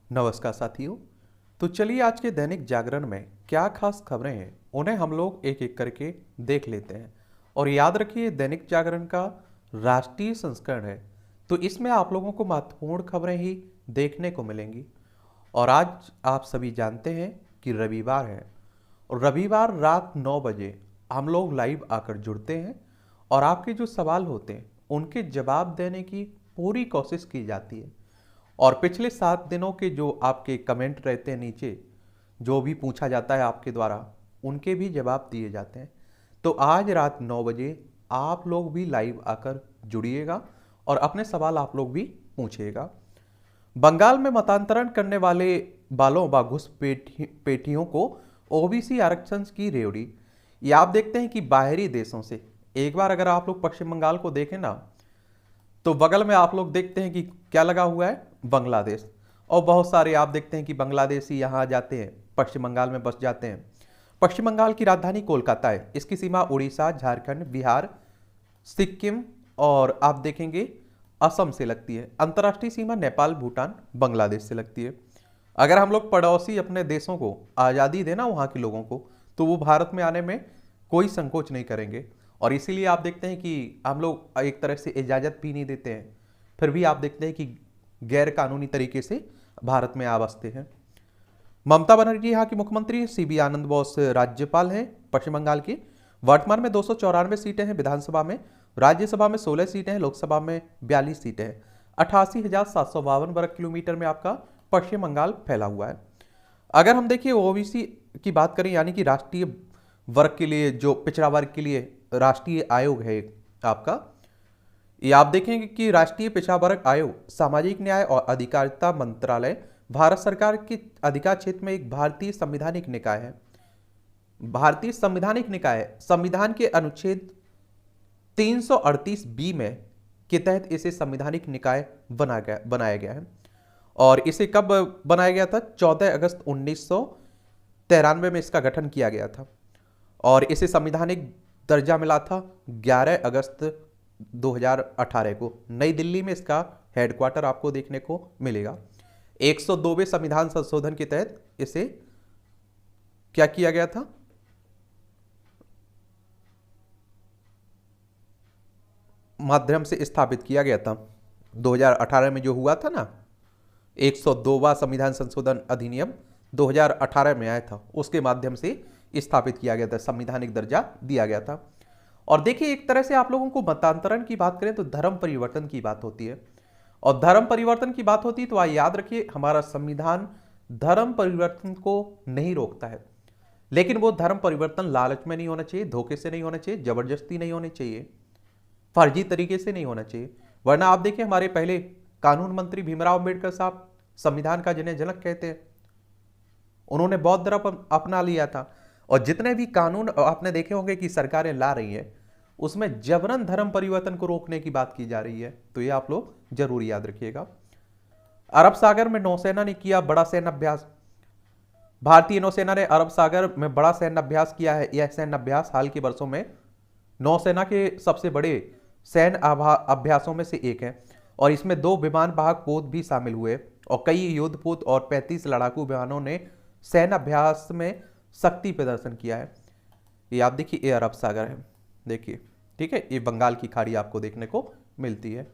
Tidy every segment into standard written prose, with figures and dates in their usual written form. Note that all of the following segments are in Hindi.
नमस्कार साथियों। तो चलिए आज के दैनिक जागरण में क्या खास खबरें हैं उन्हें हम लोग एक एक करके देख लेते हैं। और याद रखिए दैनिक जागरण का राष्ट्रीय संस्करण है, तो इसमें आप लोगों को महत्वपूर्ण खबरें ही देखने को मिलेंगी। और आज आप सभी जानते हैं कि रविवार है, और रविवार रात 9 बजे हम लोग लाइव आकर जुड़ते हैं और आपके जो सवाल होते हैं उनके जवाब देने की पूरी कोशिश की जाती है। और पिछले 7 दिनों के जो आपके कमेंट रहते हैं नीचे, जो भी पूछा जाता है आपके द्वारा, उनके भी जवाब दिए जाते हैं। तो आज रात 9 बजे आप लोग भी लाइव आकर जुड़िएगा और अपने सवाल आप लोग भी पूछिएगा। बंगाल में मतांतरण करने वाले बालों व पेटियों को ओबीसी आरक्षण की रेवड़ी। ये आप देखते हैं कि बाहरी देशों से, एक बार अगर आप लोग पश्चिम बंगाल को देखें ना, तो बगल में आप लोग देखते हैं कि क्या लगा हुआ है, बांग्लादेश। और बहुत सारे आप देखते हैं कि बांग्लादेशी यहाँ आ जाते हैं, पश्चिम बंगाल में बस जाते हैं। पश्चिम बंगाल की राजधानी कोलकाता है, इसकी सीमा उड़ीसा, झारखंड, बिहार, सिक्किम और आप देखेंगे असम से लगती है। अंतर्राष्ट्रीय सीमा नेपाल, भूटान, बांग्लादेश से लगती है। अगर हम लोग पड़ोसी अपने देशों को आज़ादी देना वहाँ के लोगों को, तो वो भारत में आने में कोई संकोच नहीं करेंगे। और इसीलिए आप देखते हैं कि हम लोग एक तरह से इजाज़त भी नहीं देते हैं, फिर भी आप देखते हैं कि गैर कानूनी तरीके से भारत में आ बसते हैं। ममता बनर्जी यहाँ की मुख्यमंत्री, सीबी आनंद बोस राज्यपाल हैं पश्चिम बंगाल की। वर्तमान में 294 सीटें हैं विधानसभा में, राज्यसभा में 16 सीटें हैं, लोकसभा में 42 सीटें हैं। 88,752 वर्ग किलोमीटर में आपका पश्चिम बंगाल फैला हुआ है। अगर हम देखिए ओबीसी की बात करें, यानी कि राष्ट्रीय वर्ग के लिए, जो पिछड़ा वर्ग के लिए राष्ट्रीय आयोग है आपका, ये आप देखेंगे कि राष्ट्रीय पिछड़ा वर्ग आयोग सामाजिक न्याय और अधिकारिता मंत्रालय भारत सरकार के अधिकार क्षेत्र में एक भारतीय संवैधानिक निकाय है। भारतीय संवैधानिक निकाय संविधान के अनुच्छेद 338 बी में के तहत इसे संवैधानिक निकाय बनाया गया है। और इसे कब बनाया गया था? 14 अगस्त 1993 में इसका गठन किया गया था। और इसे संवैधानिक दर्जा मिला था 11 अगस्त 2018 को। नई दिल्ली में इसका हेडक्वार्टर आपको देखने को मिलेगा। 102वें संविधान संशोधन के तहत इसे क्या किया गया था? माध्यम से स्थापित किया गया था। 2018 में जो हुआ था ना, 102वां संविधान संशोधन अधिनियम 2018 में आया था, उसके माध्यम से स्थापित किया गया था, संवैधानिक दर्जा दिया गया था। और देखिए एक तरह से आप लोगों को मतांतरण की बात करें तो धर्म परिवर्तन की बात होती है। और धर्म परिवर्तन की बात होती है तो आप याद रखिए हमारा संविधान धर्म परिवर्तन को नहीं रोकता है, लेकिन वो धर्म परिवर्तन लालच में नहीं होना चाहिए, धोखे से नहीं होना चाहिए, जबरदस्ती नहीं होनी चाहिए, फर्जी तरीके से नहीं होना चाहिए। वरना आप देखिए हमारे पहले कानून मंत्री भीमराव अम्बेडकर साहब, संविधान का जिन्हें जनक कहते हैं, उन्होंने बौद्ध धर्म अपना लिया था। और जितने भी कानून आपने देखे होंगे कि सरकारें ला रही है, उसमें जबरन धर्म परिवर्तन को रोकने की बात की जा रही है। तो ये आप लोग जरूर याद रखिएगा। अरब सागर में नौसेना ने किया बड़ा सैन्य अभ्यास। भारतीय नौसेना ने अरब सागर में बड़ा सैन्य अभ्यास किया है। यह सैन्य अभ्यास हाल के वर्षों में नौसेना के सबसे बड़े सैन्य अभ्यासों में से एक है। और इसमें 2 विमान वाहक पोत भी शामिल हुए और कई युद्धपोत और 35 लड़ाकू विमानों ने सैन्य अभ्यास में शक्ति प्रदर्शन किया है। ये आप देखिए, ये अरब सागर है, देखिए, ठीक है। ये बंगाल की खाड़ी आपको देखने को मिलती है।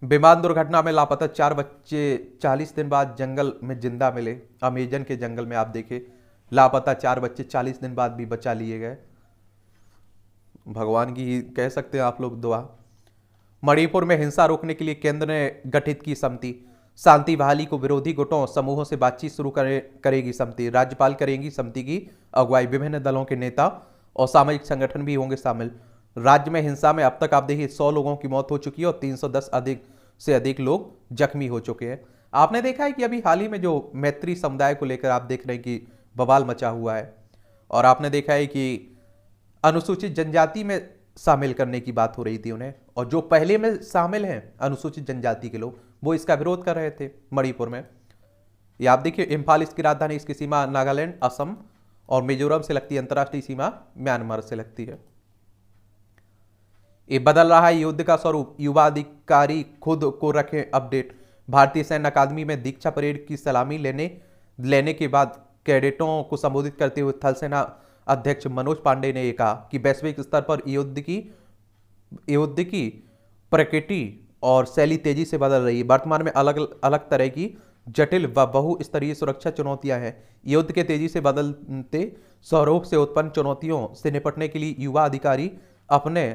विमान दुर्घटना में लापता 4 बच्चे 40 दिन बाद जंगल में जिंदा मिले। अमेजन के जंगल में आप देखे लापता 4 बच्चे 40 दिन बाद भी बचा लिए गए। भगवान की कह सकते हैं आप लोग दुआ। मणिपुर में हिंसा रोकने के लिए केंद्र ने गठित की समिति। शांति बहाली को विरोधी गुटों समूहों से बातचीत शुरू करेगी समिति। राज्यपाल करेंगी समिति की अगुवाई। विभिन्न दलों के नेता और सामाजिक संगठन भी होंगे शामिल। राज्य में हिंसा में अब तक आप देखिए 100 लोगों की मौत हो चुकी है और 310 से अधिक लोग जख्मी हो चुके हैं। आपने देखा है कि अभी हाल ही में जो मैत्री समुदाय को लेकर आप देख रहे हैं कि बवाल मचा हुआ है। और आपने देखा है कि अनुसूचित जनजाति में शामिल करने की बात हो रही थी उन्हें, और जो पहले में शामिल हैं अनुसूचित जनजाति के लोग, वो इसका विरोध कर रहे थे मणिपुर में। ये आप देखिए इम्फाल इसकी राजधानी, इसकी सीमा नागालैंड, असम और मिजोरम से लगती है। अंतर्राष्ट्रीय सीमा म्यांमार से लगती है। ये बदल रहा है युद्ध का स्वरूप, युवा अधिकारी खुद को रखें अपडेट। भारतीय सैन्य अकादमी में दीक्षा परेड की सलामी लेने लेने के बाद कैडेटों को संबोधित करते हुए थल सेना अध्यक्ष मनोज पांडे ने कहा कि वैश्विक स्तर पर युद्ध की प्रकृति और शैली तेजी से बदल रही है। वर्तमान में अलग अलग तरह की जटिल व बहुस्तरीय सुरक्षा चुनौतियां हैं। युद्ध के तेजी से बदलते स्वरूप से उत्पन्न चुनौतियों से निपटने के लिए युवा अधिकारी अपने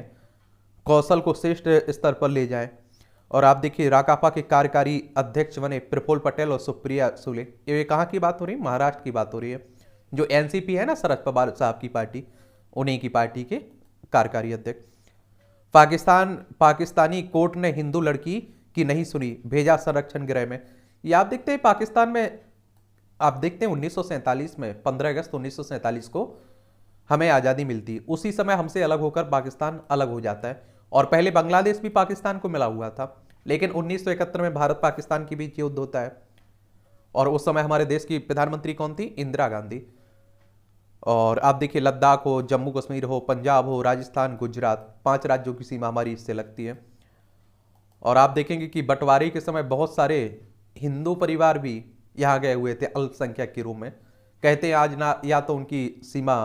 कौशल को श्रेष्ठ स्तर पर ले जाएं। और आप देखिए, राकापा के कार्यकारी अध्यक्ष बने प्रफुल्ल पटेल और सुप्रिया सुले। ये कहाँ की बात हो रही है? महाराष्ट्र की बात हो रही है। जो एनसीपी है ना, शरद पवार साहब की पार्टी, उन्हीं की पार्टी के कार्यकारी अध्यक्ष। पाकिस्तानी कोर्ट ने हिंदू लड़की की नहीं सुनी, भेजा संरक्षण गृह में। ये आप देखते हैं पाकिस्तान में, आप देखते हैं 1947 में 15 अगस्त 1947 को हमें आज़ादी मिलती, उसी समय हमसे अलग होकर पाकिस्तान अलग हो जाता है। और पहले बांग्लादेश भी पाकिस्तान को मिला हुआ था, लेकिन 1971 में भारत पाकिस्तान के बीच युद्ध होता है। और उस समय हमारे देश की प्रधानमंत्री कौन थी? इंदिरा गांधी। और आप देखिए, लद्दाख हो, जम्मू कश्मीर हो, पंजाब हो, राजस्थान, गुजरात, 5 राज्यों की सीमा हमारी इससे लगती है। और आप देखेंगे कि बंटवारे के समय बहुत सारे हिंदू परिवार भी यहाँ गए हुए थे अल्पसंख्यक के रूप में। कहते हैं आज ना, या तो उनकी सीमा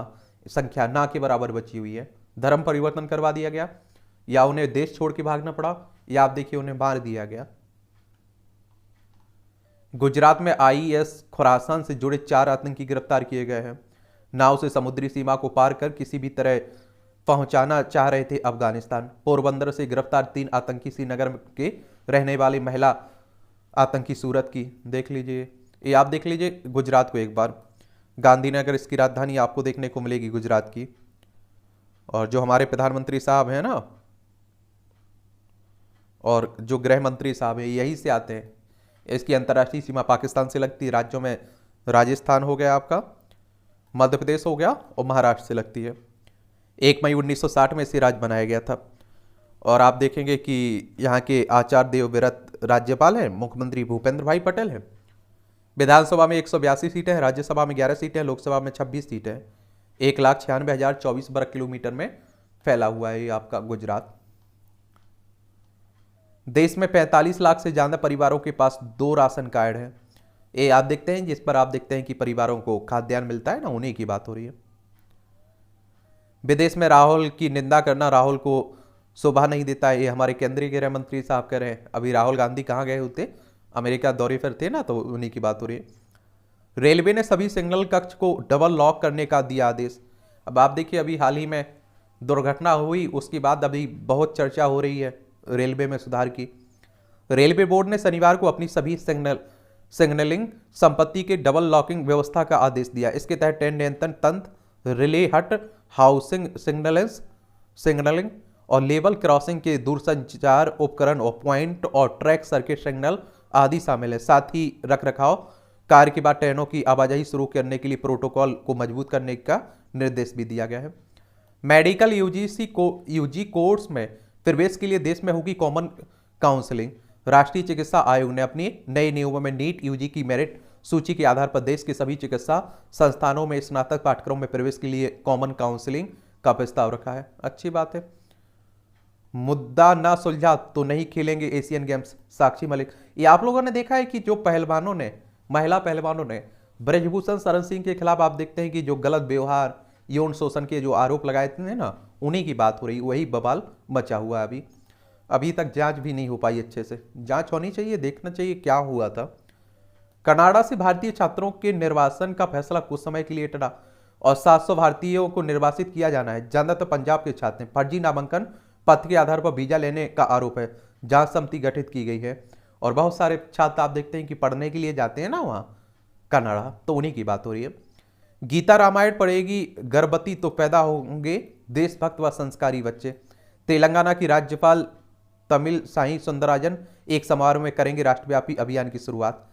संख्या ना के बराबर बची हुई है, धर्म परिवर्तन करवा दिया गया, या उन्हें देश छोड़ के भागना पड़ा, या आप देखिए उन्हें मार दिया गया। गुजरात में आईएस खुरासान से जुड़े 4 आतंकी गिरफ्तार किए गए हैं। नाव से समुद्री सीमा को पार कर किसी भी तरह पहुंचाना चाह रहे थे अफगानिस्तान। पोरबंदर से गिरफ्तार 3 आतंकी श्रीनगर के रहने वाली महिला आतंकी सूरत की। देख लीजिए, ये आप देख लीजिए गुजरात को एक बार। गांधीनगर इसकी राजधानी आपको देखने को मिलेगी गुजरात की। और जो हमारे प्रधानमंत्री साहब हैं ना, और जो गृह मंत्री साहब हैं, यही से आते हैं। इसकी अंतर्राष्ट्रीय सीमा पाकिस्तान से लगती है। राज्यों में राजस्थान हो गया आपका, मध्य प्रदेश हो गया, और महाराष्ट्र से लगती है। 1 मई 1960 में इसे राज्य बनाया गया था। और आप देखेंगे कि यहाँ के आचार्य देवव्रत राज्यपाल हैं, मुख्यमंत्री भूपेंद्र भाई पटेल हैं। विधानसभा में 182 सीटें हैं, राज्यसभा में 11 सीटें हैं, लोकसभा में 26 सीटें हैं। 1,96,024 वर्ग किलोमीटर में फैला हुआ है ये आपका गुजरात। देश में 45 लाख से ज्यादा परिवारों के पास 2 राशन कार्ड हैं। ये आप देखते हैं, जिस पर आप देखते हैं कि परिवारों को खाद्यान्न मिलता है ना, उन्हीं की बात हो रही है। विदेश में राहुल की निंदा करना राहुल को शोभा नहीं देता है, ये हमारे केंद्रीय गृह मंत्री साहब कह रहे हैं। अभी राहुल गांधी कहाँ गए होते? अमेरिका दौरे पर थे ना, तो उन्हीं की बात हो रही है। रेलवे ने सभी सिग्नल कक्ष को डबल लॉक करने का दिया आदेश। अब आप देखिए, अभी हाल ही में दुर्घटना हुई, उसके बाद अभी बहुत चर्चा हो रही है रेलवे में सुधार की। रेलवे बोर्ड ने शनिवार को अपनी सभी सिग्नलिंग संपत्ति के डबल लॉकिंग व्यवस्था का आदेश दिया। इसके तहत ट्रेन नियंत्रण तंत्र, रिले हट, हाउसिंग सिग्नलिंग और लेवल क्रॉसिंग के दूरसंचार उपकरण और पॉइंट और ट्रैक सर्किट सिग्नल आदि शामिल है। साथ ही रख रखाव कार्य के बाद ट्रेनों की आवाजाही शुरू करने के लिए प्रोटोकॉल को मजबूत करने का निर्देश भी दिया गया है। मेडिकल यूजी कोर्स में प्रवेश के लिए देश में होगी कॉमन काउंसलिंग। राष्ट्रीय चिकित्सा आयोग ने अपने नए नियमों में नीट यूजी की मेरिट सूची के आधार पर देश के सभी चिकित्सा संस्थानों में स्नातक पाठ्यक्रम में प्रवेश के लिए कॉमन काउंसलिंग का प्रस्ताव रखा है। अच्छी बात है। मुद्दा ना सुलझा तो नहीं खेलेंगे एशियन गेम्स, साक्षी मलिक। ये आप लोगों ने देखा है कि जो महिला पहलवानों ने ब्रजभूषण शरण सिंह के खिलाफ आप देखते हैं कि जो गलत व्यवहार, यौन शोषण के जो आरोप लगाए थे ना, उन्हीं की बात हो रही, वही बवाल मचा हुआ है। अभी तक जांच भी नहीं हो पाई अच्छे से। जांच होनी चाहिए, देखना चाहिए क्या हुआ था। कनाडा से भारतीय छात्रों के निर्वासन का फैसला कुछ समय के लिए टला और 700 भारतीयों को निर्वासित किया जाना है। ज्यादातर पंजाब के छात्र हैं। फर्जी नामांकन पत्र के आधार पर वीजा लेने का आरोप है। जांच समिति गठित की गई है और बहुत सारे छात्र आप देखते हैं कि पढ़ने के लिए जाते हैं ना वहां कनाडा, तो उन्हीं की बात हो रही है। गीता रामायण पढ़ेगी गर्भवती तो पैदा होंगे देशभक्त व संस्कारी बच्चे। तेलंगाना की राज्यपाल तमिल साई सुंदरराजन एक समारोह में करेंगे राष्ट्रव्यापी अभियान की शुरुआत।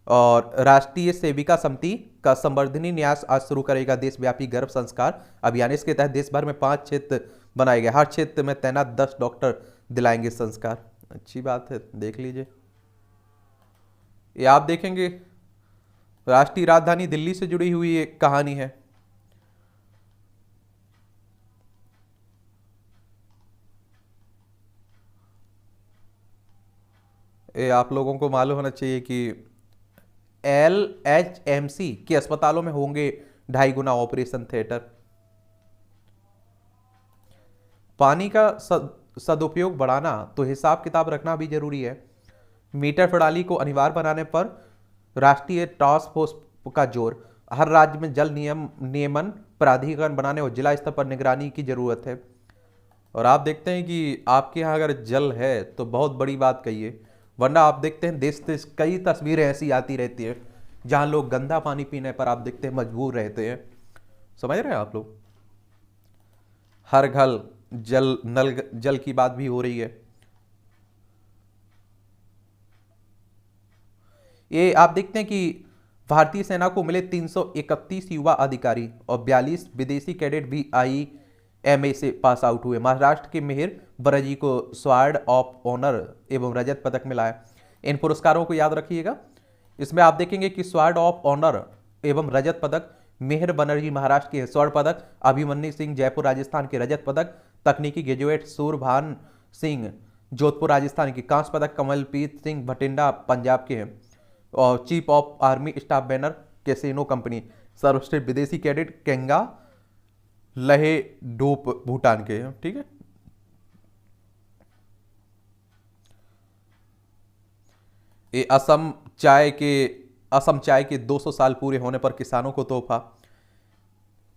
और राष्ट्रीय सेविका समिति का संवर्धनी न्यास आज शुरू करेगा देशव्यापी गर्भ संस्कार अभियान। इसके तहत देश भर में 5 क्षेत्र बनाए गए। हर क्षेत्र में तैनात 10 डॉक्टर दिलाएंगे संस्कार। अच्छी बात है, देख लीजिए। ये आप देखेंगे राष्ट्रीय राजधानी दिल्ली से जुड़ी हुई एक कहानी है। ये आप लोगों को मालूम होना चाहिए कि LHMC के अस्पतालों में होंगे 2.5 गुना ऑपरेशन थिएटर। पानी का सदुपयोग बढ़ाना तो हिसाब किताब रखना भी जरूरी है। मीटर प्रणाली को अनिवार्य बनाने पर राष्ट्रीय टास्क फोर्स का जोर। हर राज्य में जल नियमन प्राधिकरण बनाने और जिला स्तर पर निगरानी की जरूरत है। और आप देखते हैं कि आपके यहाँ अगर जल है तो बहुत बड़ी बात कहिए, वरना आप देखते हैं देश देश कई तस्वीरें ऐसी आती रहती है जहां लोग गंदा पानी पीने पर आप देखते हैं मजबूर रहते हैं। समझ रहे हैं आप लोग? हर घर नल जल की बात भी हो रही है। ये आप देखते हैं कि भारतीय सेना को मिले 331 युवा अधिकारी और 42 विदेशी कैडेट भी IMA से पास आउट हुए। महाराष्ट्र के मेहर बरजी को स्वॉर्ड ऑफ ऑनर एवं रजत पदक मिला है। इन पुरस्कारों को याद रखिएगा। इसमें आप देखेंगे कि स्वॉर्ड ऑफ ऑनर एवं रजत पदक मेहर बनर्जी महाराष्ट्र के स्वर्ण पदक, अभिमन्यु सिंह जयपुर राजस्थान के रजत पदक, तकनीकी ग्रेजुएट सूरभान सिंह जोधपुर राजस्थान की कांस्य पदक, कमलप्रीत सिंह भटिंडा पंजाब के हैं, और chief of army staff banner casino company. सर्वश्रेष्ठ विदेशी कैडेट केंगा लहे डोप भूटान के हैं। ठीक है, ये असम चाय के 200 साल पूरे होने पर किसानों को तोहफा।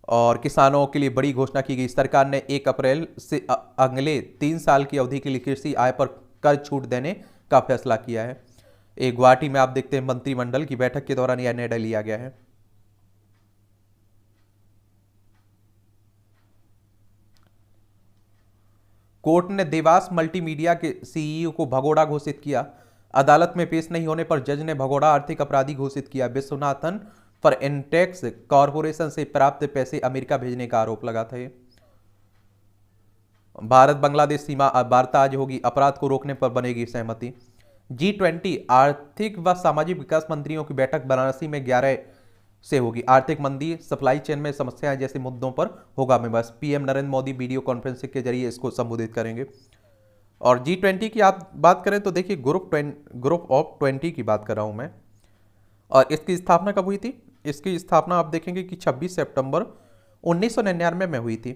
और किसानों के लिए बड़ी घोषणा की गई। सरकार ने 1 अप्रैल से अगले 3 साल की अवधि के लिए कृषि आय पर कर छूट देने का फैसला किया है। एक गुवाहाटी में आप देखते हैं मंत्रिमंडल की बैठक के दौरान यह निर्णय लिया गया है। कोर्ट ने देवास मल्टीमीडिया के CEO को भगोड़ा घोषित किया। अदालत में पेश नहीं होने पर जज ने भगोड़ा आर्थिक अपराधी घोषित किया। विश्वनाथन पर इंटेक्स कॉरपोरेशन से प्राप्त पैसे अमेरिका भेजने का आरोप लगा था। भारत बांग्लादेश सीमा वार्ता आज होगी। अपराध को रोकने पर बनेगी सहमति। G20 आर्थिक व सामाजिक विकास मंत्रियों की बैठक वाराणसी में 11 से होगी। आर्थिक मंदी, सप्लाई चेन में समस्याएं जैसे मुद्दों पर होगा विमर्श। PM Narendra Modi video conferencing के जरिए इसको संबोधित करेंगे। और G20 की आप बात करें तो देखिए ग्रुप ऑफ 20 की बात कर रहा हूं मैं। और इसकी स्थापना कब हुई थी? इसकी स्थापना आप देखेंगे कि 26 सितंबर 1999 में हुई थी।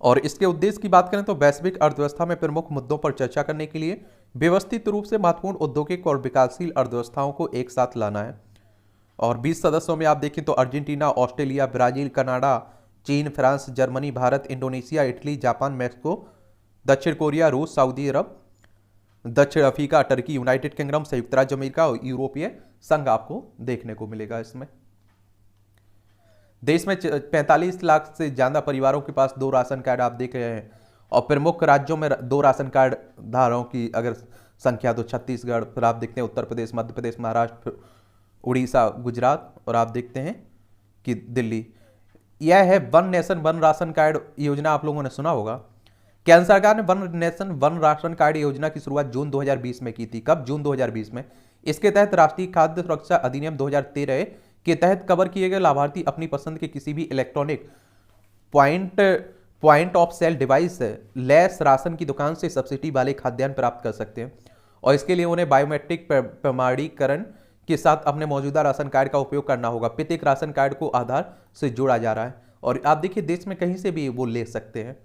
और इसके उद्देश्य की बात करें तो वैश्विक अर्थव्यवस्था में प्रमुख मुद्दों पर चर्चा करने के लिए व्यवस्थित रूप से महत्वपूर्ण औद्योगिक और विकासशील अर्थव्यवस्थाओं को एक साथ लाना है। और 20 सदस्यों में आप देखें तो अर्जेंटीना, ऑस्ट्रेलिया, ब्राजील, कनाडा, चीन, France, Germany, Bharat, Indonesia, Italy, Japan, Mexico, दक्षिण कोरिया, रूस, सऊदी अरब, दक्षिण अफ्रीका, टर्की, यूनाइटेड किंगडम, संयुक्त राज्य अमेरिका और यूरोपीय संघ आपको देखने को मिलेगा। इसमें देश में 45 लाख से ज्यादा परिवारों के पास 2 राशन कार्ड आप देख रहे हैं। और प्रमुख राज्यों में 2 राशन कार्ड धारकों की अगर संख्या तो छत्तीसगढ़, फिर आप देखते हैं उत्तर प्रदेश, मध्य प्रदेश, महाराष्ट्र, उड़ीसा, गुजरात, और आप देखते हैं कि दिल्ली। यह है one nation one ration card योजना, आप लोगों ने सुना होगा। केंद्र सरकार ने one nation one ration card योजना की शुरुआत जून 2020 में की थी। कब? जून 2020 में। इसके तहत राष्ट्रीय खाद्य सुरक्षा अधिनियम 2013 के तहत कवर किए गए लाभार्थी अपनी पसंद के किसी भी electronic point of sale device less ration की दुकान से सब्सिडी वाले खाद्यान्न प्राप्त कर सकते हैं। और इसके लिए उन्हें बायोमेट्रिक प्रमाणीकरण के साथ अपने मौजूदा राशन कार्ड का उपयोग करना होगा। प्रत्येक राशन कार्ड को आधार से जोड़ा जा रहा है। और आप देखिए देश में कहीं से भी वो ले सकते हैं।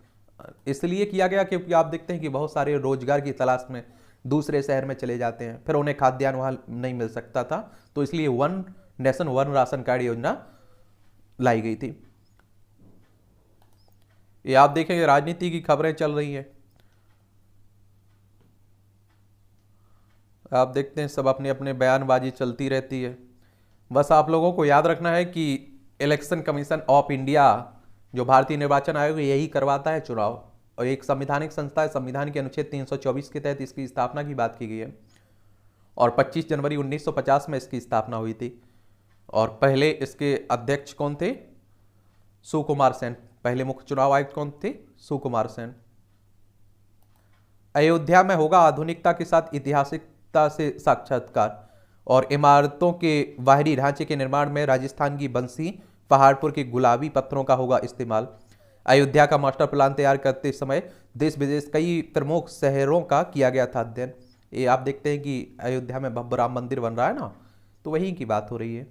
इसलिए किया गया क्योंकि आप देखते हैं कि बहुत सारे रोजगार की तलाश में दूसरे शहर में चले जाते हैं, फिर उन्हें खाद्यान्न वहां नहीं मिल सकता था, तो इसलिए one nation one ration card योजना लाई गई थी। ये आप देखेंगे राजनीति की खबरें चल रही हैं। आप देखते हैं सब अपने अपने बयानबाजी चलती रहती है। बस आप लोगों को याद रखना है कि इलेक्शन कमीशन ऑफ इंडिया जो भारतीय निर्वाचन आयोग यही करवाता है चुनाव, और एक संवैधानिक संस्था है। संविधान के अनुच्छेद 324 के तहत इसकी स्थापना की बात की गई है। और 25 जनवरी 1950 में इसकी स्थापना हुई थी। और पहले इसके अध्यक्ष कौन थे? सुकुमार सेन। पहले मुख्य चुनाव आयुक्त कौन थे? सुकुमार सेन। अयोध्या में होगा आधुनिकता के साथ ऐतिहासिकता से साक्षात्कार। और इमारतों के बाहरी ढांचे के निर्माण में राजस्थान की बंसी पहाड़पुर के गुलाबी पत्थरों का होगा इस्तेमाल। अयोध्या का मास्टर प्लान तैयार करते समय देश विदेश कई प्रमुख शहरों का किया गया था अध्ययन। ये आप देखते हैं कि अयोध्या में भव्य राम मंदिर बन रहा है ना, तो वहीं की बात हो रही है।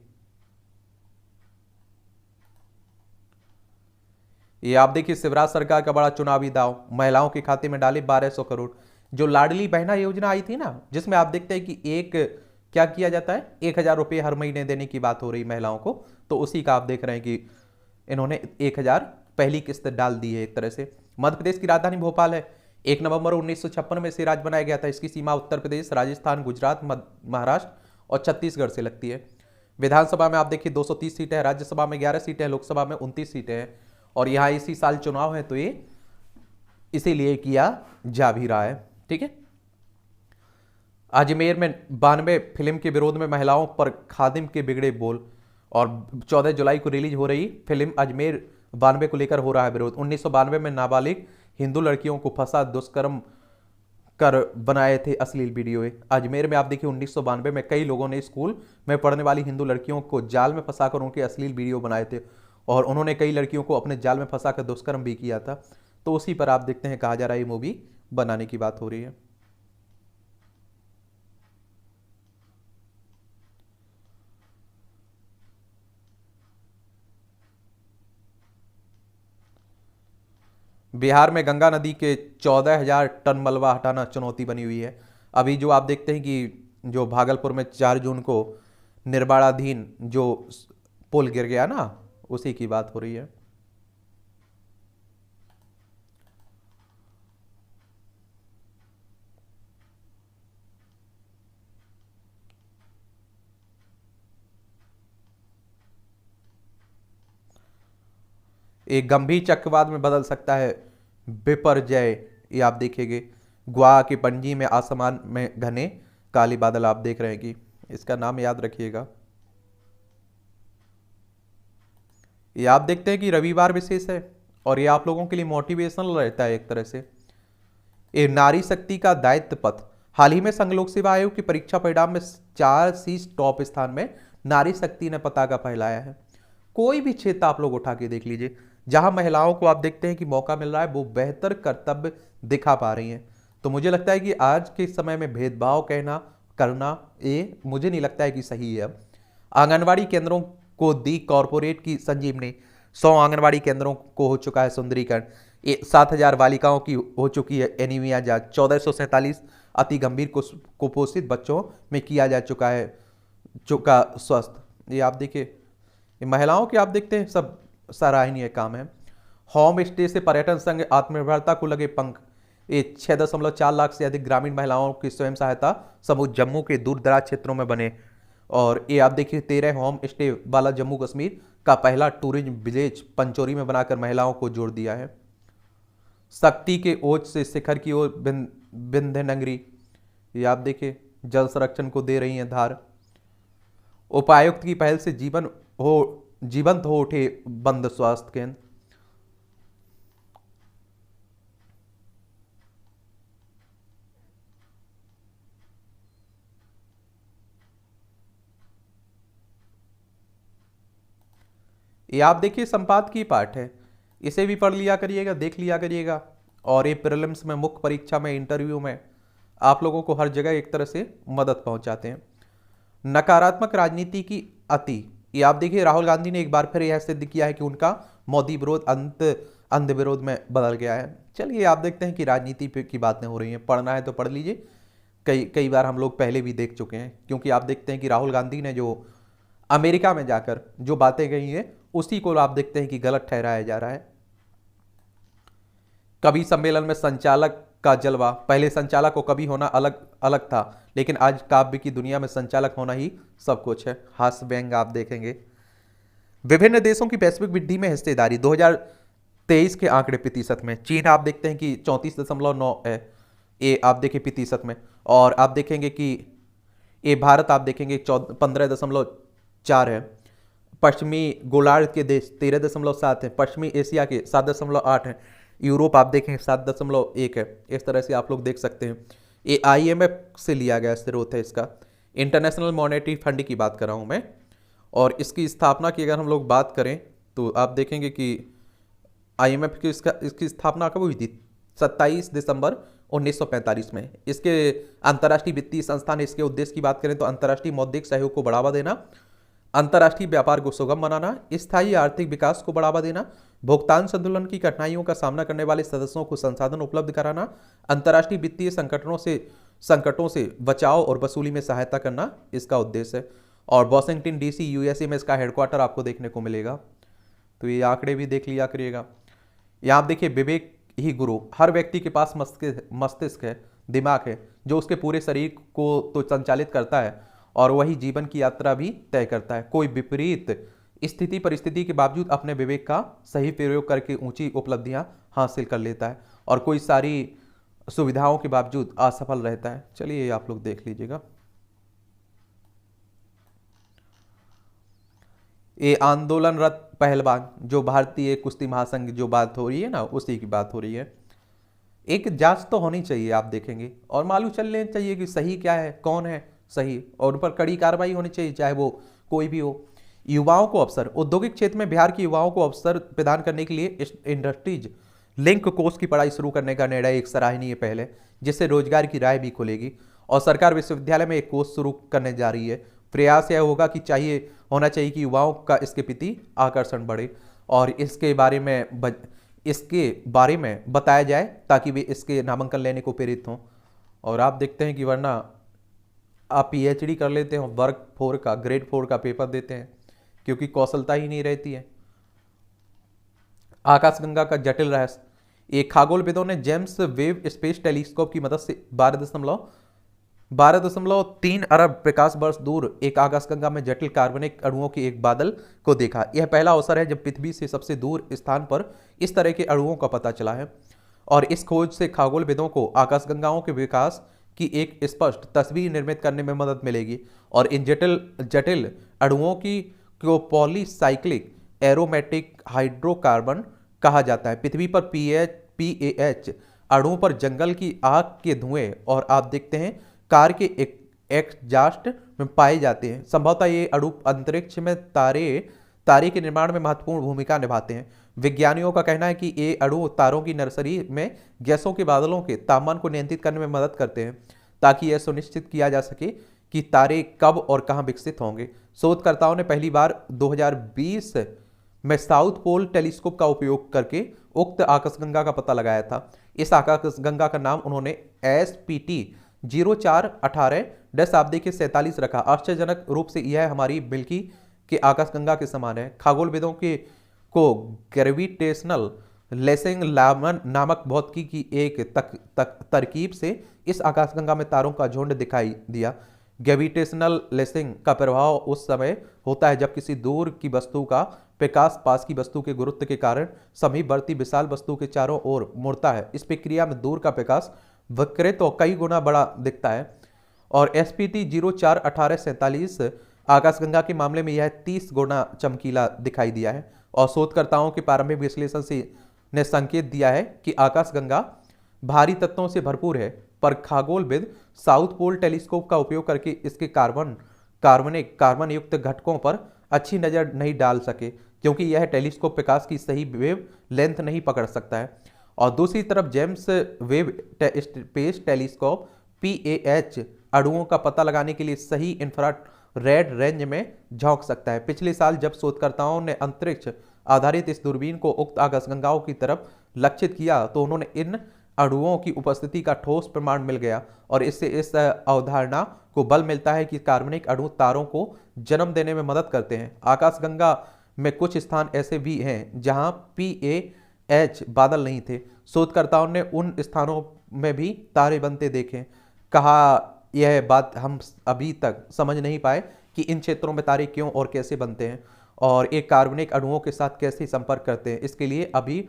ये आप देखिए शिवराज सरकार का बड़ा चुनावी दाव, महिलाओं के खाते में डाले 1200 करोड़। जो लाडली बहना योजना आई थी ना, जिसमें आप देखते हैं कि एक क्या किया जाता है, 1000 रुपये हर महीने देने की बात हो रही महिलाओं को, तो उसी का आप देख रहे हैं कि इन्होंने 1000 पहली किस्त डाल दी है एक तरह से। मध्य प्रदेश की राजधानी भोपाल है। 1 नवंबर 1956 में इसे राज्य बनाया गया था। इसकी सीमा उत्तर प्रदेश, राजस्थान, गुजरात, महाराष्ट्र और छत्तीसगढ़ से लगती है। विधानसभा में आप देखिए 230 सीटें हैं, राज्यसभा में 11 सीटें हैं, लोकसभा में 29 सीटें हैं। और यहाँ इसी साल चुनाव है, तो ये इसीलिए किया जा भी रहा है। ठीक है। अजमेर में 92 फिल्म के विरोध में महिलाओं पर खादिम के बिगड़े बोल। और 14 जुलाई को रिलीज हो रही फिल्म अजमेर 92 को लेकर हो रहा है विरोध। 1992 में नाबालिग हिंदू लड़कियों को फंसा दुष्कर्म कर बनाए थे अश्लील वीडियो। अजमेर में आप देखिए 1992 में कई लोगों ने स्कूल में पढ़ने वाली हिंदू लड़कियों को जाल में फंसाकर उनके अश्लील वीडियो बनाए थे, और उन्होंने कई लड़कियों को अपने जाल में फंसाकर दुष्कर्म भी किया था। तो उसी पर आप देखते हैं कहा जा रहा है ये मूवी बनाने की बात हो रही है। बिहार में गंगा नदी के 14,000 टन मलबा हटाना चुनौती बनी हुई है। अभी जो आप देखते हैं कि जो भागलपुर में 4 जून को निर्माणाधीन जो पुल गिर गया ना, उसी की बात हो रही है। एक गंभीर चक्रवात में बदल सकता है बिपरजय। ये आप देखेंगे गोवा के पणजी में आसमान में घने काले बादल आप देख रहे हैं कि इसका नाम याद रखिएगा। ये आप देखते हैं कि रविवार विशेष है, और ये आप लोगों के लिए मोटिवेशनल रहता है एक तरह से। ये नारी शक्ति का दायित्व पथ। हाल ही में संघ लोक सेवा आयोग की परीक्षा परिणाम में 4 शीर्ष टॉप स्थान में नारी शक्ति ने पताका फहराया है। कोई भी क्षेत्र आप लोग उठा के देख लीजिए, जहां महिलाओं को आप देखते हैं कि मौका मिल रहा है, वो बेहतर कर्तव्य दिखा पा रही हैं। तो मुझे लगता है कि आज के समय में भेदभाव कहना करना ये मुझे नहीं लगता है कि सही है। आंगनवाड़ी केंद्रों को दी कॉरपोरेट की संजीवनी। 100 आंगनवाड़ी केंद्रों को हो चुका है सुंदरीकरण। 7,000 बालिकाओं की हो चुकी है एनीमिया जांच। 1447 अति गंभीर कुपोषित बच्चों में किया जा चुका है चुका स्वस्थ। ये आप देखिए, ये महिलाओं के आप देखते हैं सब सराहनीय काम है। होम स्टे से पर्यटन संघ आत्मनिर्भरता को लगे पंख। ये 6.4 लाख से अधिक ग्रामीण महिलाओं की स्वयं सहायता समूह जम्मू के दूर दराज क्षेत्रों में बने। और ये आप देखिए 13 होम स्टे वाला जम्मू कश्मीर का पहला टूरिज्म विलेज पंचोरी में बनाकर महिलाओं को जोड़ दिया है। शक्ति के ओज से शिखर की ओर विंध्य नगरी। ये आप देखिए जल संरक्षण को दे रही हैं धार। उपायुक्त की पहल से जीवंत हो उठे बंद स्वास्थ्य केंद्र। ये आप देखिए संपाद की पाठ है, इसे भी पढ़ लिया करिएगा, देख लिया करिएगा। और ये प्रीलिम्स में, मुख्य परीक्षा में, इंटरव्यू में आप लोगों को हर जगह एक तरह से मदद पहुंचाते हैं। नकारात्मक राजनीति की अति। ये आप देखिए राहुल गांधी ने एक बार फिर यह सिद्ध किया है कि उनका मोदी विरोध अंध विरोध में बदल गया है। चलिए आप देखते हैं कि राजनीति की बातें हो रही हैं, पढ़ना है तो पढ़ लीजिए। कई बार हम लोग पहले भी देख चुके हैं, क्योंकि आप देखते हैं कि राहुल गांधी ने जो अमेरिका में जाकर जो बातें कही हैं, उसी को आप देखते हैं कि गलत ठहराया जा रहा है। कवि सम्मेलन में संचालक का जलवा। पहले संचालक को कवि होना अलग अलग था, लेकिन आज काव्य की दुनिया में संचालक होना ही सब कुछ है। हास्य व्यंग आप देखेंगे। विभिन्न देशों की वैश्विक वृद्धि में हिस्सेदारी 2023 के आंकड़े प्रतिशत में। चीन आप देखते हैं कि 34.9 है, ये आप देखिए प्रतिशत में। और आप देखेंगे कि ये भारत आप देखेंगे 15.4 है। पश्चिमी गोलार्ध के देश 13.7 है। पश्चिमी एशिया के 7.8 है। यूरोप आप देखें 7.1 है। इस तरह से आप लोग देख सकते हैं। ये IMF से लिया गया स्रोत है इसका। इंटरनेशनल मॉनेटरी फंड की बात कर रहा हूँ मैं। और इसकी स्थापना की अगर हम लोग बात करें तो आप देखेंगे कि IMF की इसकी स्थापना कब हुई थी? 27 दिसंबर 1945 में। इसके अंतर्राष्ट्रीय वित्तीय संस्थान, इसके उद्देश्य की बात करें तो अंतर्राष्ट्रीय मौद्रिक सहयोग को बढ़ावा देना, अंतर्राष्ट्रीय व्यापार को सुगम बनाना, स्थायी आर्थिक विकास को बढ़ावा देना, भुगतान संतुलन की कठिनाइयों का सामना करने वाले सदस्यों को संसाधन उपलब्ध कराना, अंतर्राष्ट्रीय वित्तीय संकटों से बचाव और वसूली में सहायता करना इसका उद्देश्य है। और वॉशिंगटन डीसी यूएसए में इसका हेडक्वार्टर आपको देखने को मिलेगा। तो ये आंकड़े भी देख लिया करिएगा। यहाँ आप देखिए, विवेक ही गुरु। हर व्यक्ति के पास मस्तिष्क है, दिमाग है, जो उसके पूरे शरीर को तो संचालित करता है और वही जीवन की यात्रा भी तय करता है। कोई विपरीत स्थिति परिस्थिति के बावजूद अपने विवेक का सही प्रयोग करके ऊंची उपलब्धियां हासिल कर लेता है और कोई सारी सुविधाओं के बावजूद असफल रहता है। चलिए ये आप लोग देख लीजिएगा। ये आंदोलनरत पहलवान, जो भारतीय कुश्ती महासंघ जो बात हो रही है ना, उसी की बात हो रही है। एक जांच तो होनी चाहिए, आप देखेंगे, और मालूम चलने चाहिए कि सही क्या है, कौन है सही, और उन पर कड़ी कार्रवाई होनी चाहिए, चाहे वो कोई भी हो। युवाओं को अवसर। औद्योगिक क्षेत्र में बिहार के युवाओं को अवसर प्रदान करने के लिए इंडस्ट्रीज लिंक कोर्स की पढ़ाई शुरू करने का निर्णय एक सराहनीय पहल है, जिससे रोजगार की राह भी खुलेगी। और सरकार विश्वविद्यालय में एक कोर्स शुरू करने जा रही है। प्रयास यह होगा कि होना चाहिए कि युवाओं का इसके प्रति आकर्षण बढ़े और इसके बारे में बताया जाए ताकि वे इसके नामांकन लेने को प्रेरित हों। और आप देखते हैं कि वरना आप पीएचडी कर लेते हो, वर्ग 4 का, ग्रेड 4 का पेपर देते हैं, क्योंकि कौशलता ही नहीं रहती है। आकाशगंगा का जटिल रहस्य। एक खगोलविदों ने जेम्स वेब स्पेस टेलीस्कोप की मदद से 12.3 अरब प्रकाश वर्ष दूर एक आकाशगंगा में जटिल कार्बनिक अणुओं के एक बादल को देखा। यह पहला अवसर है जब पृथ्वी से सबसे दूर स्थान पर इस तरह के अणुओं का पता चला है और इस खोज से खगोलविदों को आकाशगंगाओं के विकास की एक स्पष्ट तस्वीर निर्मित करने में मदद मिलेगी और इन जटिल अणुओं को पॉलीसाइक्लिक एरोमेटिक हाइड्रोकार्बन कहा जाता है। पृथ्वी पर पीएच अणुओं पर जंगल की आग के धुएं और आप देखते हैं कार के एग्जास्ट में पाए जाते हैं। संभवतः ये अणु अंतरिक्ष में तारे के निर्माण में महत्वपूर्ण भूमिका निभाते हैं। विज्ञानियों का कहना है कि ये अणु तारों की नर्सरी में गैसों के बादलों के तापमान को नियंत्रित करने में मदद करते हैं ताकि यह सुनिश्चित किया जा सके कि तारे कब और कहां विकसित होंगे। शोधकर्ताओं ने पहली बार 2020 में साउथ पोल टेलीस्कोप का उपयोग करके उक्त आकाशगंगा का पता लगाया था। इस आकाशगंगा का नाम उन्होंने SPT 0418 दशाब्दी के 47 रखा। आश्चर्यजनक रूप से यह हमारी मिल्की के आकाशगंगा के समान है। खगोलविदों को ग्रेविटेशनल लेसिंग नामक भौतिकी की एक तरकीब से इस आकाशगंगा में तारों का झुंड दिखाई दिया। ग्रेविटेशनल लेसिंग का प्रभाव उस समय होता है जब किसी दूर की वस्तु का प्रकाश पास की वस्तु के गुरुत्व के कारण समीपवर्ती विशाल वस्तु के चारों ओर मुड़ता है। इस प्रक्रिया में दूर का प्रकाश विकृत और कई गुना बड़ा दिखता है और SPT 041847 आकाशगंगा के मामले में यह 30 गुना चमकीला दिखाई दिया है। और शोधकर्ताओं के प्रारंभिक विश्लेषण ने संकेत दिया है कि आकाशगंगा भारी तत्वों से भरपूर है, पर खगोलविद साउथ पोल टेलीस्कोप का उपयोग करके इसके कार्बन युक्त घटकों पर अच्छी नजर नहीं डाल सके क्योंकि यह टेलीस्कोप प्रकाश की सही वेव लेंथ नहीं पकड़ सकता है। और दूसरी तरफ James Webb space telescope PAH अणुओं का पता लगाने के लिए सही इंफ्रारेड रेंज में झोंक सकता है। पिछले साल जब शोधकर्ताओं ने अंतरिक्ष आधारित इस दूरबीन को उक्त आकाशगंगाओं की तरफ लक्षित किया तो उन्होंने इन अणुओं की उपस्थिति का ठोस प्रमाण मिल गया और इससे इस अवधारणा को बल मिलता है कि कार्बनिक अणु तारों को जन्म देने में मदद करते हैं। आकाशगंगा में कुछ स्थान ऐसे भी हैं जहां PAH बादल नहीं थे। शोधकर्ताओं ने उन स्थानों में भी तारे बनते देखे। कहा यह बात हम अभी तक समझ नहीं पाए कि इन क्षेत्रों में तारे क्यों और कैसे बनते हैं और एक कार्बनिक अणुओं के साथ कैसे संपर्क करते हैं। इसके लिए अभी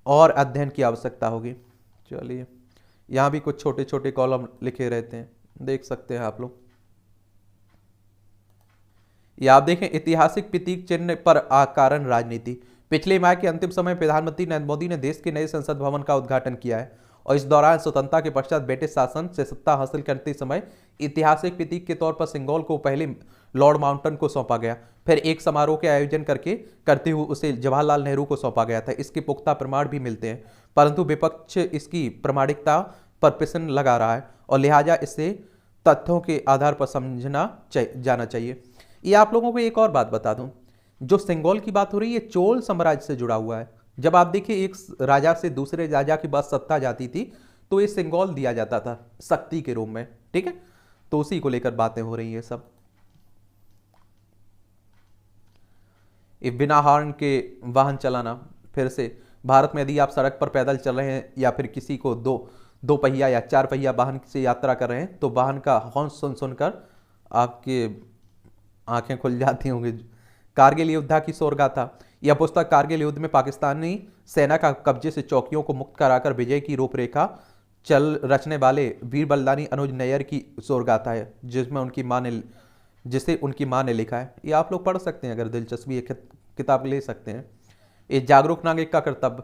और अध्ययन की आवश्यकता होगी। चलिए, यहाँ भी कुछ छोटे छोटे कॉलम लिखे रहते हैं, देख सकते हैं आप लोग। या आप देखें, ऐतिहासिक प्रतीक चिन्ह पर कारण राजनीति। पिछले माह के अंतिम समय प्रधानमंत्री नरेंद्र मोदी ने देश के नए संसद भवन का उद्घाटन किया है और इस दौरान स्वतंत्रता के पश्चात ब्रिटिश शासन से सत्ता हासिल करते समय ऐतिहासिक प्रतीक के तौर पर सिंगोल को पहले लॉर्ड माउंटन को सौंपा गया, फिर एक समारोह के आयोजन करते हुए उसे जवाहरलाल नेहरू को सौंपा गया था। इसके पुख्ता प्रमाण भी मिलते हैं, परंतु विपक्ष इसकी प्रामाणिकता पर प्रश्न लगा रहा है और लिहाजा इसे तथ्यों के आधार पर समझना जाना चाहिए। ये आप लोगों को एक और बात बता दूं, जो सिंगोल की बात हो रही है चोल साम्राज्य से जुड़ा हुआ है। जब आप देखिए एक राजा से दूसरे राजा के पास सत्ता जाती थी तो ये सिंगोल दिया जाता था शक्ति के रूप में, ठीक है। तो उसी को लेकर बातें हो रही है सब। बिना हॉर्न के वाहन चलाना, फिर से भारत में यदि आप सड़क पर पैदल चल रहे हैं या फिर किसी को दो पहिया या चार पहिया वाहन से यात्रा कर रहे हैं तो वाहन का हॉर्न सुनकर आपके आंखें खुल जाती होंगी। कारगिल युद्ध की शौर्यगाथा, यह पुस्तक कारगिल युद्ध में पाकिस्तानी सेना का कब्जे से चौकियों को मुक्त कराकर विजय की रूपरेखा चल रचने वाले वीर बलिदानी अनुज नैयर की शौर्यगाथा है, जिसे उनकी मां ने लिखा है। ये आप लोग पढ़ सकते हैं, अगर दिलचस्पी है किताब ले सकते हैं। ये जागरूक नागरिक का कर्तव्य,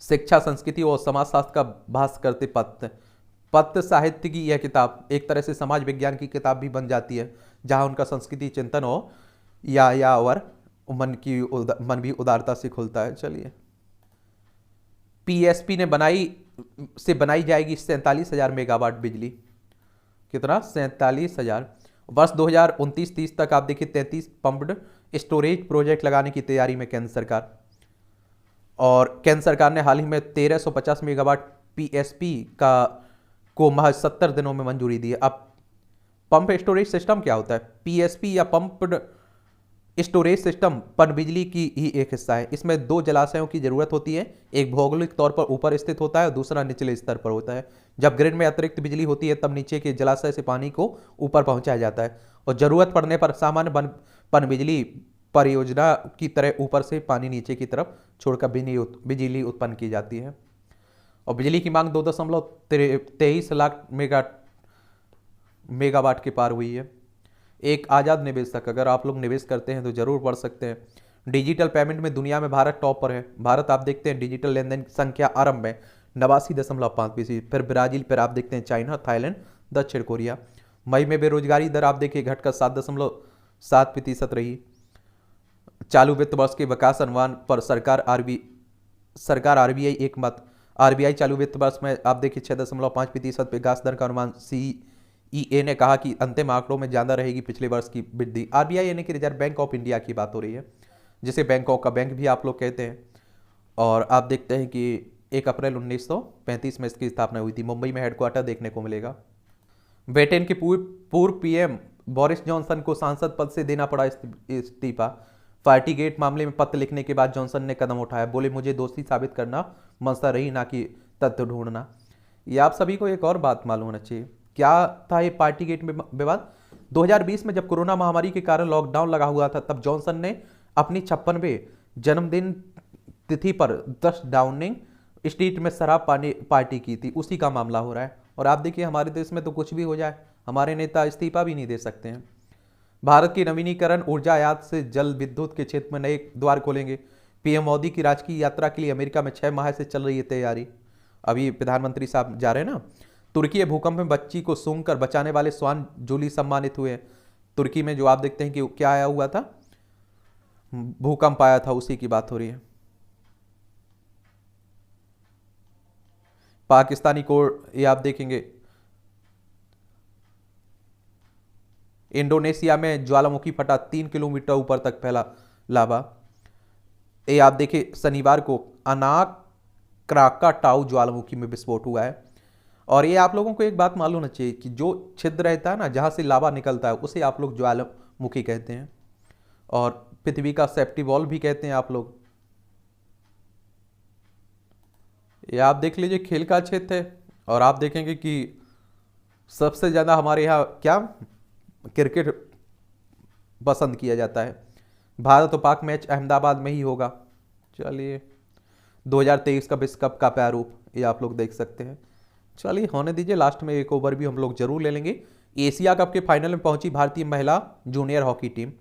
शिक्षा संस्कृति और समाजशास्त्र का भाष करते पत्र साहित्य की यह किताब एक तरह से समाज विज्ञान की किताब भी बन जाती है, जहां उनका संस्कृति चिंतन हो या और मन भी उदारता से खुलता है। चलिए, पीएसपी ने बनाई जाएगी 47,000 मेगावाट बिजली। कितना? 47,000। वर्ष 2029-30 तक आप देखिए 33 पम्प्ड स्टोरेज प्रोजेक्ट लगाने की तैयारी में केंद्र सरकार। और केंद्र सरकार ने हाल ही में 1350 मेगावाट पीएसपी को महज 70 दिनों में मंजूरी दी है। अब पंप स्टोरेज सिस्टम क्या होता है? पीएसपी या पंप्ड स्टोरेज सिस्टम पनबिजली की ही एक हिस्सा है। इसमें दो जलाशयों की जरूरत होती है, एक भौगोलिक तौर पर ऊपर स्थित होता है और दूसरा निचले स्तर पर होता है। जब ग्रिड में अतिरिक्त बिजली होती है तब नीचे के जलाशय से पानी को ऊपर पहुंचाया जाता है और जरूरत पड़ने पर सामान्य पनबिजली परियोजना की तरह ऊपर से पानी नीचे की तरफ छोड़कर बिजली उत्पन्न की जाती है। और बिजली की मांग 2.23 लाख मेगावाट के पार हुई है। एक आज़ाद निवेशक, अगर आप लोग निवेश करते हैं तो जरूर पढ़ सकते हैं। डिजिटल पेमेंट में दुनिया में भारत टॉप पर है। भारत आप देखते हैं डिजिटल लेन देन की संख्या आरंभ में 89.5%, फिर ब्राजील, फिर आप देखते हैं चाइना, थाईलैंड, दक्षिण कोरिया। मई में बेरोजगारी दर आप देखिए घटकर 7.7% रही। चालू वित्त वर्ष के विकास अनुमान पर सरकार आरबीआई एक मत। आरबीआई चालू वित्त वर्ष में आप देखिए 6.5% विकास दर का अनुमान। सीईए ने कहा कि अंतिम आंकड़ों में ज्यादा रहेगी पिछले वर्ष की वृद्धि। आरबीआई यानी कि रिजर्व बैंक ऑफ इंडिया की बात हो रही है, जिसे बैंकॉक का बैंक भी आप लोग कहते हैं। और आप देखते हैं कि 1 अप्रैल 1935 में इसकी स्थापना हुई थी। मुंबई में हेडक्वार्टर देखने को मिलेगा। ब्रिटेन के पूर्व पीएम बोरिस जॉनसन को सांसद पद से देना पड़ा इस्तीफा। पार्टी गेट मामले में पत्र लिखने के बाद जॉनसन ने कदम उठाया। बोले, मुझे दोषी साबित करना मंशा रही, ना कि तथ्य ढूंढना। ये आप सभी को एक और बात मालूम होना चाहिए। क्या था ये पार्टी गेट में विवाद? 2020 में जब कोरोना महामारी के कारण लॉकडाउन लगा हुआ था, तब जॉनसन ने अपनी 56वें जन्मदिन तिथि पर 10 डाउनिंग स्ट्रीट में शराब पार्टी की थी। उसी का मामला हो रहा है। और आप देखिए हमारे देश में तो कुछ भी हो जाए, हमारे नेता इस्तीफा भी नहीं दे सकते हैं। भारत की नवीनीकरण ऊर्जा आयात से जल विद्युत के क्षेत्र में नए द्वार खोलेंगे। पीएम मोदी की राजकीय यात्रा के लिए अमेरिका में 6 माह से चल रही है तैयारी। अभी प्रधानमंत्री साहब जा रहे हैं ना। तुर्की भूकंप में बच्ची को सूंघकर बचाने वाले स्वान जूली सम्मानित हुए। तुर्की में जो आप देखते हैं कि क्या आया हुआ था, भूकंप आया था, उसी की बात हो रही है। पाकिस्तानी कोर्ट, ये आप देखेंगे इंडोनेशिया में ज्वालामुखी फटा, 3 किलोमीटर ऊपर तक फैला लावा। ये आप देखिए शनिवार को अनाक क्राकाटाउ ज्वालामुखी में विस्फोट हुआ है। और ये आप लोगों को एक बात मालूम होना चाहिए कि जो छिद्र रहता है ना, जहां से लावा निकलता है, उसे आप लोग ज्वालामुखी कहते हैं और पृथ्वी का सेफ्टी वॉल भी कहते हैं आप लोग। ये आप देख लीजिए खेल का क्षेत्र है। और आप देखेंगे कि सबसे ज्यादा हमारे यहाँ क्या क्रिकेट पसंद किया जाता है। भारत और पाक मैच अहमदाबाद में ही होगा। चलिए, 2023 का विश्व कप का प्रारूप ये आप लोग देख सकते हैं। चलिए होने दीजिए, लास्ट में एक ओवर भी हम लोग जरूर ले लेंगे। एशिया कप के फाइनल में पहुंची भारतीय महिला junior hockey team.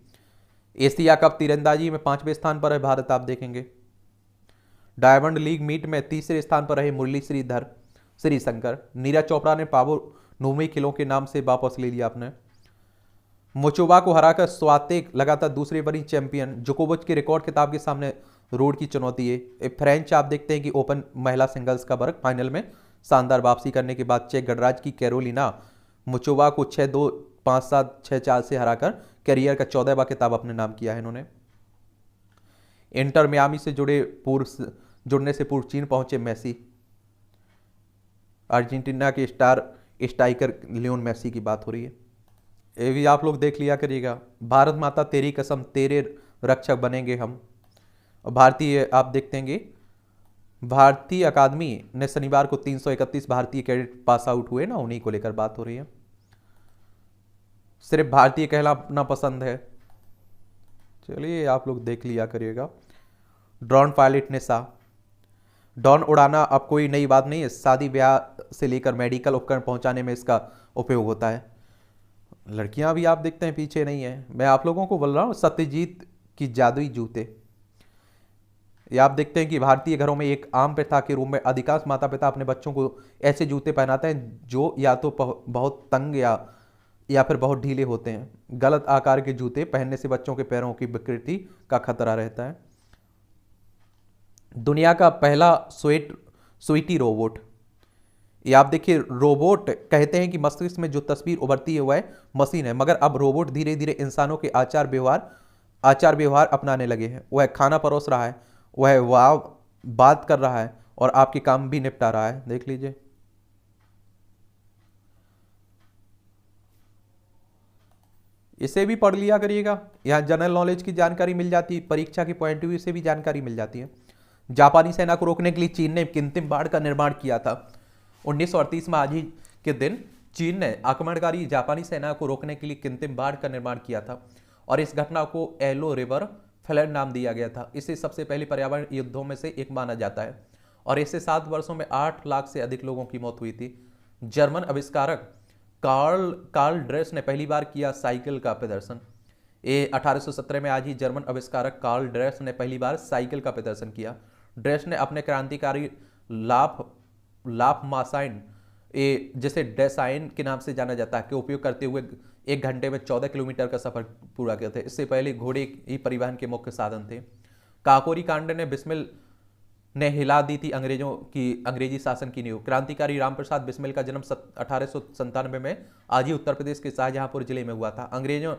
Asia cup तीरंदाजी में 5वें स्थान पर है भारत, आप देखेंगे। डायमंड लीग मीट में 3रे स्थान पर रहे मुरली श्रीशंकर। नीरज चोपड़ा ने पावो नूमी खिलों के नाम से वापस ले लिया अपने। मोचोवा को हराकर स्वातेक लगातार दूसरे बनी चैंपियन। जोकोविच के रिकॉर्ड खिताब के सामने रोड की चुनौती है। फ्रेंच आप देखते हैं कि ओपन महिला सिंगल्स का वर्ग फाइनल में शानदार वापसी करने के बाद चेक गणराज्य की कैरोलिना मुचोवा को 6-2, 5-7, 6-4 से हराकर कैरियर का 14वां खिताब अपने नाम किया है इन्होंने। इंटर मियामी से जुड़ने से पूर्व चीन पहुंचे मेसी। अर्जेंटीना के स्ट्राइकर लियोन मेसी की बात हो रही है। ये भी आप लोग देख लिया करिएगा। भारत माता तेरी कसम तेरे रक्षक बनेंगे हम। और भारतीय आप देखते हैं, भारतीय अकादमी ने शनिवार को 331 भारतीय कैडेट पास आउट हुए ना, उन्हीं को लेकर बात हो रही है। सिर्फ भारतीय कहलाना पसंद है। चलिए आप लोग देख लिया करिएगा। ड्रोन पायलट ने ड्रोन उड़ाना अब कोई नई बात नहीं है। शादी ब्याह से लेकर मेडिकल उपकरण पहुंचाने में इसका उपयोग होता है। लड़कियां भी आप देखते हैं पीछे नहीं है। मैं आप लोगों को बोल रहा हूं सत्यजीत की जादुई जूते। ये आप देखते हैं कि भारतीय घरों में एक आम प्रथा के रूप में अधिकांश माता पिता अपने बच्चों को ऐसे जूते पहनाते हैं जो या तो बहुत तंग या फिर बहुत ढीले होते हैं। गलत आकार के जूते पहनने से बच्चों के पैरों की विकृति का खतरा रहता है। दुनिया का पहला स्वीटी रोबोट। ये आप देखिए, रोबोट कहते हैं कि मस्तिष्क में जो तस्वीर उभरती है वह मशीन है, मगर अब रोबोट धीरे धीरे इंसानों के आचार व्यवहार अपनाने लगे हैं। वह खाना परोस रहा है, वह बात कर रहा है और आपके काम भी निपटा रहा है। देख लीजिए। इसे भी पढ़ लिया करिएगा। यहाँ जनरल नॉलेज की जानकारी मिल जाती है, परीक्षा के पॉइंट ऑफ व्यू से भी जानकारी मिल जाती है। जापानी सेना को रोकने के लिए चीन ने कृत्रिम बाढ़ का निर्माण किया था। 1938 में आज ही के दिन चीन ने आक्रमणकारी जापानी सेना को रोकने के लिए कृत्रिम बाढ़ का निर्माण किया था और इस घटना को एलो रिवर फ्लड नाम दिया गया था। इसे सबसे पहले पर्यावरण युद्धों में से एक माना जाता है और इससे 7 वर्षों में 8 लाख से अधिक लोगों की मौत हुई थी। जर्मन आविष्कारक कार्ल ड्रेस ने पहली बार किया साइकिल का प्रदर्शन। ये 1817 में आज ही जर्मन आविष्कारक कार्ल ड्रेस ने पहली बार साइकिल का प्रदर्शन किया। ड्रेस ने अपने क्रांतिकारी लाफ मासाइन, जिसे डेसाइन के नाम से जाना जाता है, के उपयोग करते हुए 1 घंटे में 14 किलोमीटर का सफर पूरा किया था। इससे पहले घोड़े ही परिवहन के मुख्य साधन थे। काकोरी कांड ने बिस्मिल ने हिला दी थी अंग्रेजी शासन की नींव। क्रांतिकारी रामप्रसाद बिस्मिल का जन्म 1897 में आज ही उत्तर प्रदेश के शाहजहांपुर जिले में हुआ था। अंग्रेजों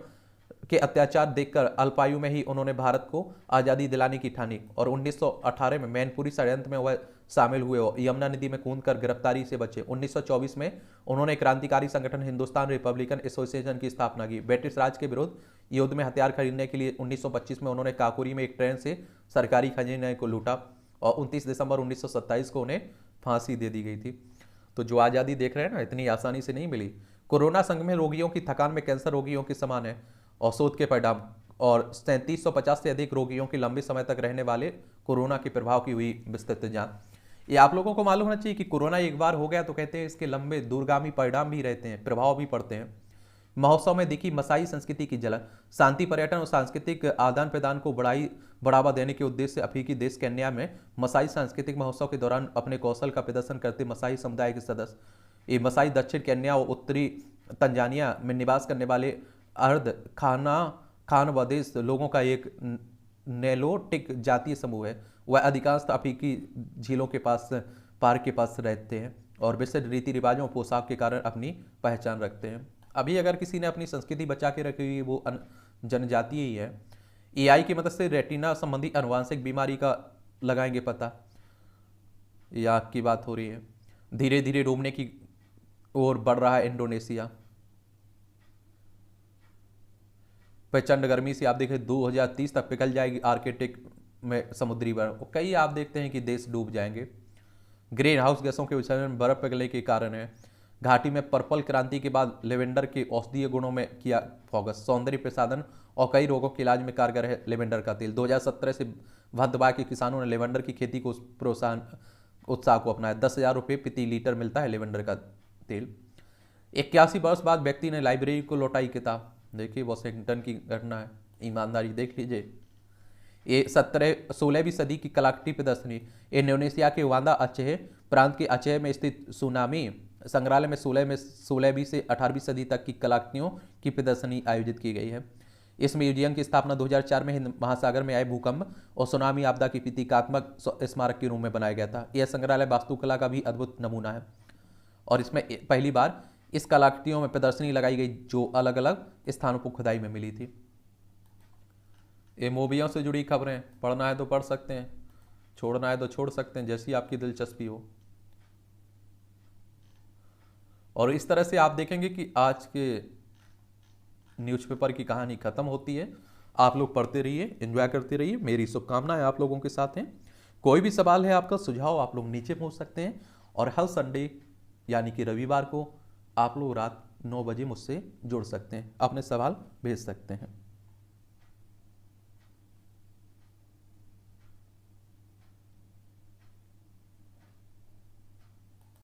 के अत्याचार देखकर अल्पायु में ही उन्होंने भारत को आज़ादी दिलाने की ठानी और 1918 में मैनपुरी षड्यंत्र में वह शामिल हुए और यमुना नदी में कूदकर गिरफ्तारी से बचे। 1924 में उन्होंने क्रांतिकारी संगठन हिंदुस्तान रिपब्लिकन एसोसिएशन की स्थापना की। ब्रिटिश राज के विरुद्ध युद्ध में हथियार खरीदने के लिए 1925 में उन्होंने काकोरी में एक ट्रेन से सरकारी खजाने को लूटा और 29 दिसंबर 1927 को उन्हें फांसी दे दी गई थी। तो जो आज़ादी देख रहे हैं ना, इतनी आसानी से नहीं मिली। कोरोना संक्रमित रोगियों की थकान में कैंसर रोगियों के समान है और शोध के परिणाम और 3750 से अधिक रोगियों की लंबे समय तक रहने वाले कोरोना के प्रभाव की हुई विस्तृत जांच। ये आप लोगों को मालूम होना चाहिए कि कोरोना एक बार हो गया तो कहते हैं इसके लंबे दूरगामी परिणाम भी रहते हैं, प्रभाव भी पड़ते हैं। महोत्सव में दिखी मसाई संस्कृति की झलक। शांति, पर्यटन और सांस्कृतिक आदान प्रदान को बढ़ावा देने के उद्देश्य से अफ्रीकी देश केन्या में मसाई सांस्कृतिक महोत्सव के दौरान अपने कौशल का प्रदर्शन करते मसाई समुदाय के सदस्य। ये मसाई दक्षिण केन्या और उत्तरी तंजानिया में निवास करने वाले अर्ध खानवादेश लोगों का एक नेलोटिक जातीय समूह है। वह अधिकांशतः अफ्रीकी झीलों के पास पार्क के पास रहते हैं और विशिष्ट रीति रिवाजों और पोशाक के कारण अपनी पहचान रखते हैं। अभी अगर किसी ने अपनी संस्कृति बचा के रखी हुई वो जनजातीय ही है। एआई की मदद से रेटिना संबंधी आनुवांशिक बीमारी का लगाएंगे पता। यह आग की बात हो रही है। धीरे धीरे डूबने की ओर बढ़ रहा है इंडोनेशिया। प्रचंड गर्मी से आप देखें 2030 तक पिघल जाएगी आर्कटिक में समुद्री बर्फ। कई आप देखते हैं कि देश डूब जाएंगे। ग्रीन हाउस गैसों के उत्सर्जन में बर्फ पिघलने के कारण है। घाटी में पर्पल क्रांति के बाद लेवेंडर के औषधीय गुणों में किया फोकस। सौंदर्य प्रसाधन और कई रोगों के इलाज में कारगर है लेवेंडर का तेल। 2017 से भद्रवाह के किसानों ने लेवेंडर की खेती को उत्साह को अपनाया। 10,000 रुपये प्रति लीटर मिलता है लेवेंडर का तेल। 81 वर्ष बाद व्यक्ति ने लाइब्रेरी को लौटाई किताब। देखिए वॉशिंगटन की घटना है, ईमानदारी देख लीजिए। ये 16वीं सदी की कलाकृति प्रदर्शनी इंडोनेशिया के वांदा अचेह प्रांत के अचेह में स्थित सुनामी संग्रहालय में 16वीं से 18वीं सदी तक की कलाकृतियों की प्रदर्शनी आयोजित की गई है। इस म्यूजियम की स्थापना 2004 में हिंद महासागर में आए भूकंप और सुनामी आपदा की प्रतीकात्मक स्मारक के रूप में बनाया गया था। यह संग्रहालय वास्तुकला का भी अद्भुत नमूना है। और इसमें पहली बार इस कलाकृतियों में प्रदर्शनी लगाई गई जो अलग अलग स्थानों पर खुदाई में मिली थी। ये मूवियों से जुड़ी खबरें, पढ़ना है तो पढ़ सकते हैं, छोड़ना है तो छोड़ सकते हैं, जैसी आपकी दिलचस्पी हो। और इस तरह से आप देखेंगे कि आज के न्यूज़पेपर की कहानी खत्म होती है। आप लोग पढ़ते रहिए, एंजॉय करते रहिए, मेरी शुभकामनाएं आप लोगों के साथ हैं। कोई भी सवाल है, आपका सुझाव आप लोग नीचे पूछ सकते हैं। और हर संडे यानी कि रविवार को आप लोग रात 9 बजे मुझसे जुड़ सकते हैं, अपने सवाल भेज सकते हैं।